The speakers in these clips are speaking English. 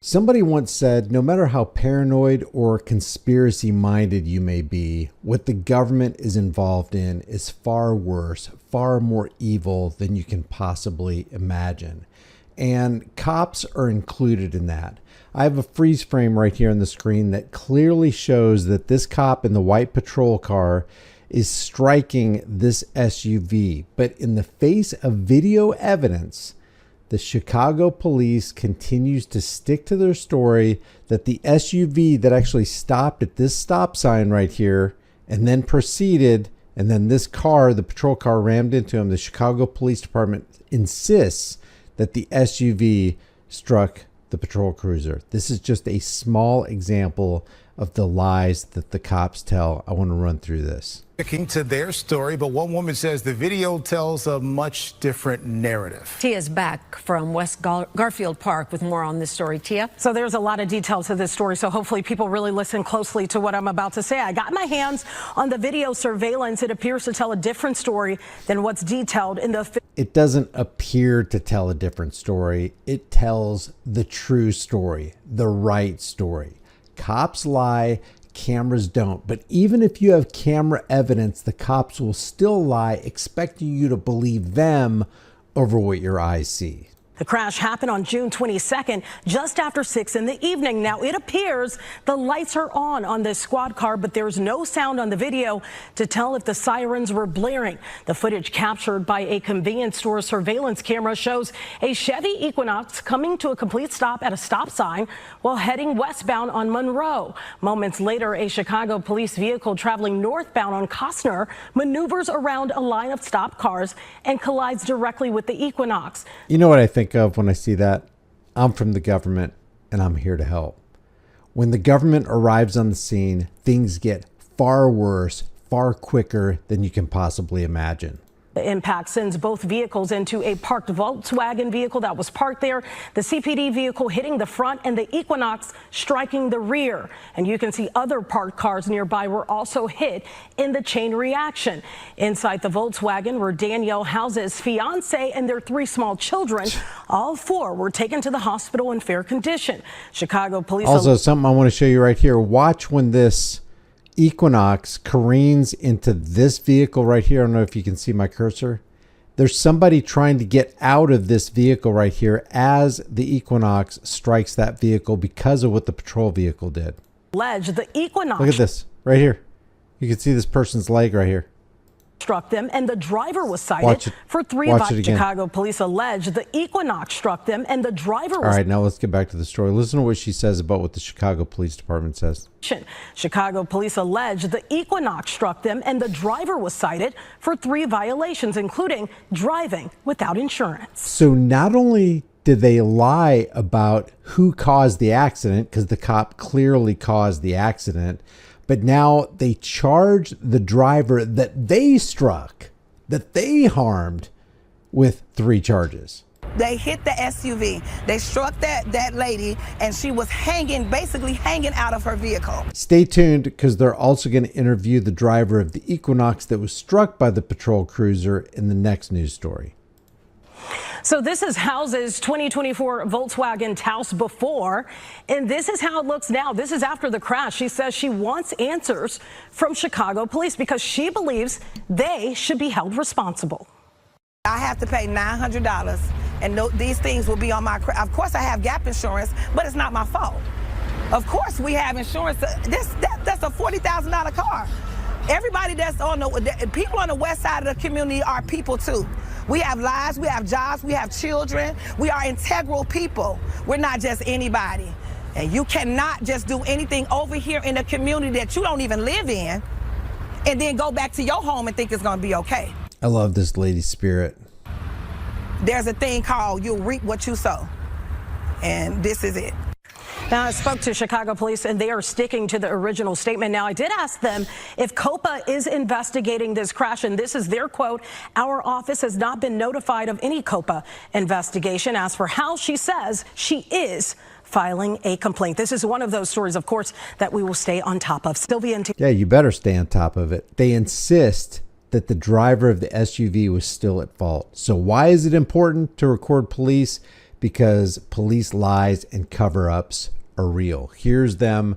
Somebody once said, no matter how paranoid or conspiracy minded you may be, what the government is involved in is far worse, far more evil than you can possibly imagine. And cops are included in that. I have a freeze frame right here on the screen that clearly shows that this cop in the white patrol car is striking this SUV. But in the face of video evidence, the Chicago police continues to stick to their story that the SUV that actually stopped at this stop sign right here and then proceeded, and then this car, the patrol car, rammed into him. The Chicago Police Department insists that the SUV struck the patrol cruiser. This is just a small example of the lies that the cops tell. I want to run through this. Sticking to their story, but one woman says the video tells a much different narrative. Tia's back from West Garfield Park with more on this story. Tia? So there's a lot of details to this story, so hopefully people really listen closely to what I'm about to say. I got my hands on the video surveillance. It appears to tell a different story than what's detailed in the... It doesn't appear to tell a different story. It tells the true story, the right story. Cops lie, cameras don't. But even if you have camera evidence, the cops will still lie, expecting you to believe them over what your eyes see. The crash happened on June 22nd, just after 6 in the evening. Now, it appears the lights are on this squad car, but there's no sound on the video to tell if the sirens were blaring. The footage captured by a convenience store surveillance camera shows a Chevy Equinox coming to a complete stop at a stop sign while heading westbound on Monroe. Moments later, a Chicago police vehicle traveling northbound on Costner maneuvers around a line of stopped cars and collides directly with the Equinox. You know what I think of when I see that? I'm from the government and I'm here to help. When the government arrives on the scene, things get far worse, far quicker than you can possibly imagine. The impact sends both vehicles into a parked Volkswagen vehicle that was parked there. The CPD vehicle hitting the front and the Equinox striking the rear. And you can see other parked cars nearby were also hit in the chain reaction. Inside the Volkswagen were Danielle House's fiance and their 3 small children. All 4 were taken to the hospital in fair condition. Chicago police... Also, something I want to show you right here. Watch when this Equinox careens into this vehicle right here. I don't know if you can see my cursor. There's somebody trying to get out of this vehicle right here as the Equinox strikes that vehicle because of what the patrol vehicle did. The Equinox... Look at this right here. You can see this person's leg right here. Struck them and the driver was cited for 3 violations. Chicago police allege the Equinox struck them and the driver was... All right, now let's get back to the story. Listen to what she says about what the Chicago Police Department says. Chicago police allege the Equinox struck them and the driver was cited for 3 violations, including driving without insurance. So not only did they lie about who caused the accident, because the cop clearly caused the accident, but now they charge the driver that they struck, that they harmed, with 3 charges. They hit the SUV. They struck that lady, and she was basically hanging out of her vehicle. Stay tuned, because they're also going to interview the driver of the Equinox that was struck by the patrol cruiser in the next news story. So this is House's 2024 Volkswagen Taos before, and this is how it looks now. This is after the crash. She says she wants answers from Chicago police because she believes they should be held responsible. I have to pay $900, and these things will be on my... Of course, I have gap insurance, but it's not my fault. Of course, we have insurance. That's a $40,000 car. Everybody that's on the... People on the west side of the community are people, too. We have lives, we have jobs, we have children. We are integral people. We're not just anybody. And you cannot just do anything over here in a community that you don't even live in and then go back to your home and think it's going to be okay. I love this lady's spirit. There's a thing called you'll reap what you sow. And this is it. Now, I spoke to Chicago police, and they are sticking to the original statement. Now, I did ask them if COPA is investigating this crash, and this is their quote: "Our office has not been notified of any COPA investigation." As for how, she says she is filing a complaint. This is one of those stories, of course, that we will stay on top of. Sylvia and... Yeah, you better stay on top of it. They insist that the driver of the SUV was still at fault. So why is it important to record police? because police lies and cover-ups are real. Here's them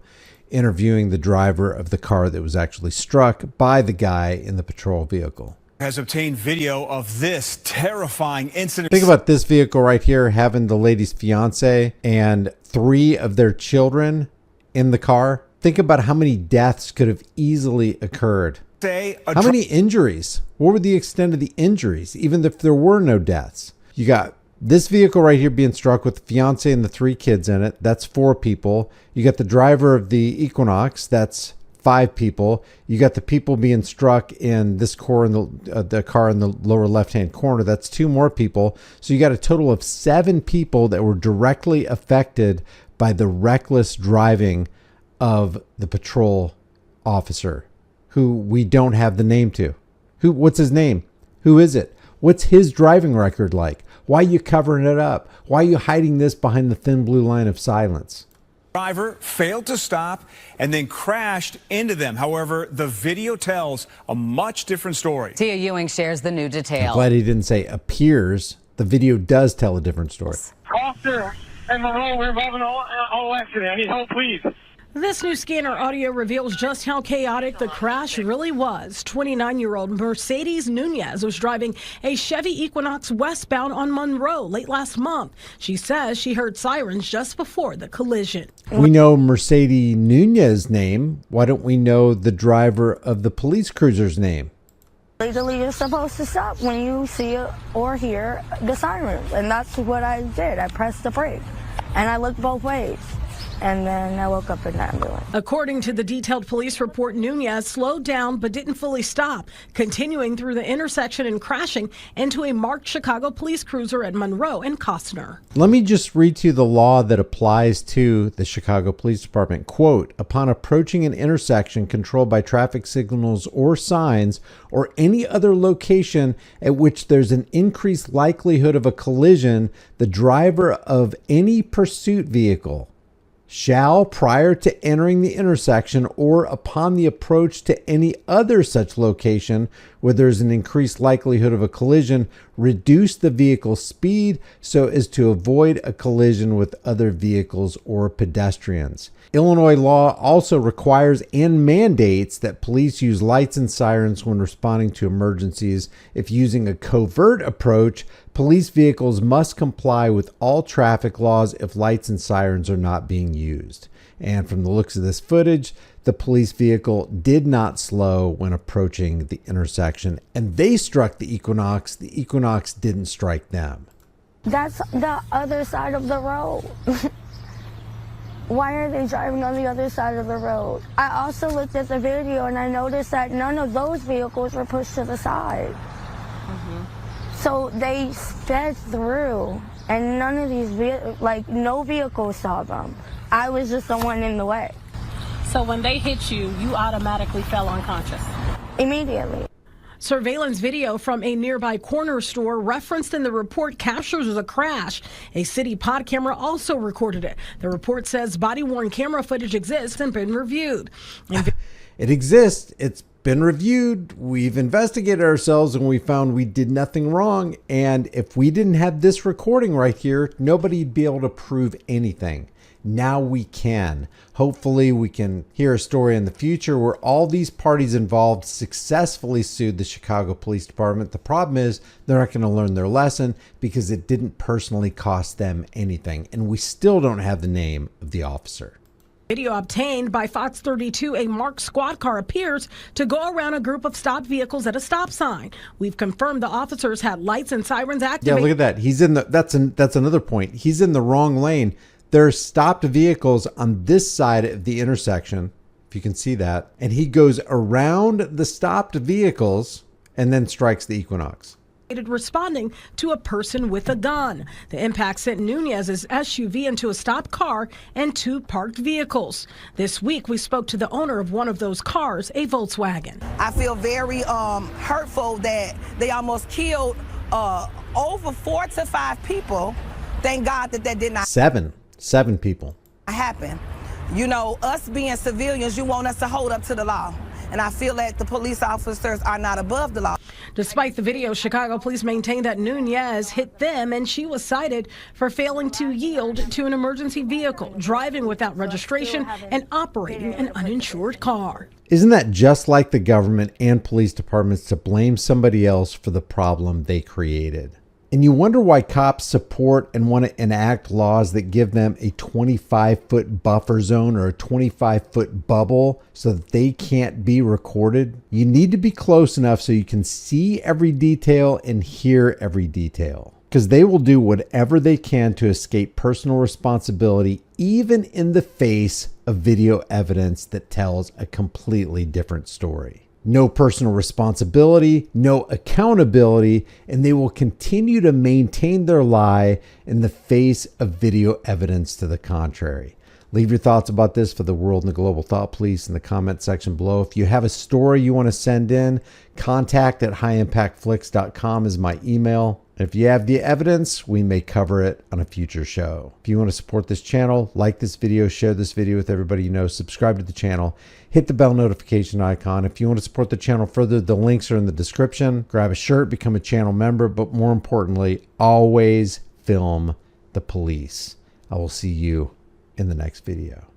interviewing the driver of the car that was actually struck by the guy in the patrol vehicle. Has obtained video of this terrifying incident. Think about this vehicle right here having the lady's fiance and 3 of their children in the car. Think about how many deaths could have easily occurred. How many injuries? What were the extent of the injuries, even if there were no deaths? You got this vehicle right here being struck with the fiance and the 3 kids in it. That's 4 people. You got the driver of the Equinox. That's 5 people. You got the people being struck in this car in the car in the lower left-hand corner. That's 2 more people. So you got a total of 7 people that were directly affected by the reckless driving of the patrol officer, who we don't have the name to. What's his name? Who is it? What's his driving record like? Why are you covering it up? Why are you hiding this behind the thin blue line of silence? Driver failed to stop and then crashed into them. However, the video tells a much different story. Tia Ewing shares the new detail. I'm glad he didn't say appears. The video does tell a different story. Officer and Monroe, we're involved in all accident. I need help, please. This new scanner audio reveals just how chaotic the crash really was. 29-year-old Mercedes Nunez was driving a Chevy Equinox westbound on Monroe late last month. She says she heard sirens just before the collision. We know Mercedes Nunez's name. Why don't we know the driver of the police cruiser's name? Legally, you're supposed to stop when you see or hear the sirens, and that's what I did. I pressed the brake, and I looked both ways. And then I woke up in the ambulance. According to the detailed police report, Nunez slowed down but didn't fully stop, continuing through the intersection and crashing into a marked Chicago police cruiser at Monroe and Costner. Let me just read to you the law that applies to the Chicago Police Department. Quote, upon approaching an intersection controlled by traffic signals or signs or any other location at which there's an increased likelihood of a collision, the driver of any pursuit vehicle shall, prior to entering the intersection or upon the approach to any other such location where there's an increased likelihood of a collision, reduce the vehicle's speed so as to avoid a collision with other vehicles or pedestrians. Illinois law also requires and mandates that police use lights and sirens when responding to emergencies. If using a covert approach, police vehicles must comply with all traffic laws if lights and sirens are not being used. And from the looks of this footage, the police vehicle did not slow when approaching the intersection, and they struck the Equinox. The Equinox didn't strike them. That's the other side of the road. Why are they driving on the other side of the road? I also looked at the video and I noticed that none of those vehicles were pushed to the side. So they sped through and none of these, no vehicle saw them. I was just the one in the way. So when they hit you, you automatically fell unconscious? Immediately. Surveillance video from a nearby corner store referenced in the report captures the crash. A city pod camera also recorded it. The report says body-worn camera footage exists and been reviewed. It exists. It's been reviewed. We've investigated ourselves and we found we did nothing wrong. And if we didn't have this recording right here, nobody'd be able to prove anything. Now we can. Hopefully we can hear a story in the future where all these parties involved successfully sued the Chicago Police Department. The problem is they're not going to learn their lesson because it didn't personally cost them anything. And we still don't have the name of the officer. Video obtained by Fox 32, a marked squad car appears to go around a group of stopped vehicles at a stop sign. We've confirmed the officers had lights and sirens activated. Yeah, look at that. He's in the that's another point. He's in the wrong lane. There are stopped vehicles on this side of the intersection, if you can see that, and he goes around the stopped vehicles and then strikes the Equinox. Responding to a person with a gun. The impact sent Nunez's SUV into a stopped car and 2 parked vehicles. This week, we spoke to the owner of one of those cars, a Volkswagen. I feel very hurtful that they almost killed over 4 to 5 people. Thank God that did not 7 people happen. You know, us being civilians, you want us to hold up to the law. and I feel that the police officers are not above the law. Despite the video, Chicago police maintain that Nunez hit them, and she was cited for failing to yield to an emergency vehicle, driving without registration, and operating an uninsured car. Isn't that just like the government and police departments to blame somebody else for the problem they created? And you wonder why cops support and want to enact laws that give them a 25-foot buffer zone or a 25-foot bubble so that they can't be recorded? You need to be close enough so you can see every detail and hear every detail, because they will do whatever they can to escape personal responsibility, even in the face of video evidence that tells a completely different story. No personal responsibility, no accountability, and they will continue to maintain their lie in the face of video evidence to the contrary. Leave your thoughts about this for the World and the Global Thought Police in the comment section below. If you have a story you want to send in, contact@highimpactflix.com is my email. And if you have the evidence, we may cover it on a future show. If you want to support this channel, like this video, share this video with everybody you know, subscribe to the channel, hit the bell notification icon. If you want to support the channel further, the links are in the description. Grab a shirt, become a channel member, but more importantly, always film the police. I will see you in the next video.